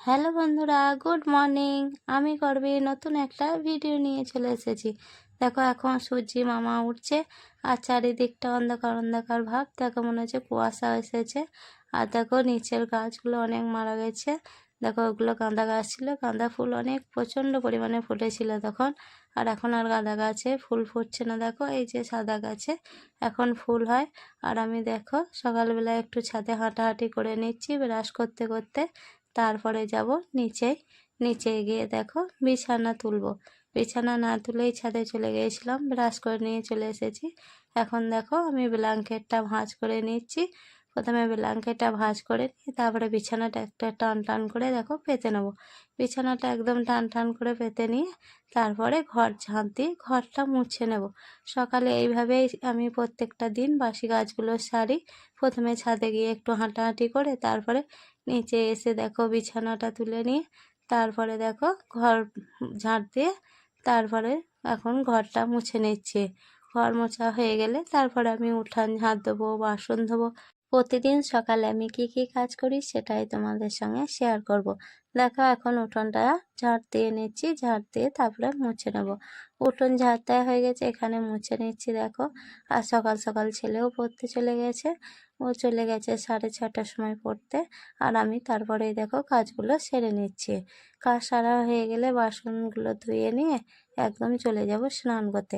Hello বন্ধুরা, good morning. আমি করবি নতুন একটা ভিডিও নিয়ে চলে এসেছি। দেখো এখন সূর্যি মামা উঠছে আর চারিদিকটা অন্ধকার অন্ধকার ভাব। দেখো মনে হচ্ছে কুয়াশা এসেছে। আর দেখো নিচের গাছগুলো অনেক মারা গেছে। দেখো ওগুলো গাঁদা গাছ ছিল, গাঁদা ফুল অনেক প্রচণ্ড পরিমাণে ফুটেছিল তখন। আর এখন আর গাঁদা গাছে ফুল ফুটছে না। দেখো এই যে সাদা গাছে এখন ফুল হয়। আর আমি দেখো সকালবেলা একটু ছাদে হাঁটাহাঁটি করে নিচ্ছি ব্রাশ করতে করতে। তারপরে যাব নিচে গিয়ে দেখো বিছানা তুলবো। বিছানা না তুলেই ছাদে চলে গিয়েছিলাম, ব্রাশ করে নিয়ে চলে এসেছি। এখন দেখো আমি ব্ল্যাঙ্কেটটা ভাঁজ করে নিচ্ছি। প্রথমে ব্ল্যাঙ্কেটটা ভাঁজ করে নিয়ে তারপরে বিছানাটা একটা টান টান করে দেখো পেতে নেবো। বিছানাটা একদম টান টান করে পেতে নিয়ে তারপরে ঘর ঝাঁট দিয়ে ঘরটা মুছে নেব। সকালে এইভাবেই আমি প্রত্যেকটা দিন বাসি কাজগুলো সারি। প্রথমে ছাদে গিয়ে একটু হাঁটাহাঁটি করে তারপরে নিচে এসে দেখো বিছানাটা তুলে নিয়ে তারপরে দেখো ঘর ঝাঁট দিয়ে তারপরে এখন ঘরটা মুছে নিচ্ছি। ঘর মোছা হয়ে গেলে তারপরে আমি উঠান ঝাঁট দেবো, বাসন ধোবো। প্রতিদিন সকালে আমি কি কি কাজ করি সেটাই তোমাদের সঙ্গে শেয়ার করব। দেখো এখন উঠোনটা ঝাঁট দিয়ে নিচ্ছি, ঝাঁট দিয়ে তারপরে মুছে নেব। উঠোন ঝাঁট দেওয়া হয়ে গেছে, এখানে মুছে নিচ্ছি দেখো। আর সকাল সকাল ছেলেও পড়তে চলে গেছে। ও চলে গেছে 6:30টার সময় পড়তে। আর আমি তারপরেই দেখো কাজগুলো সেরে নিচ্ছি। কাজ সারা হয়ে গেলে বাসনগুলো ধুয়ে নিয়ে একদম চলে যাব স্নান করতে।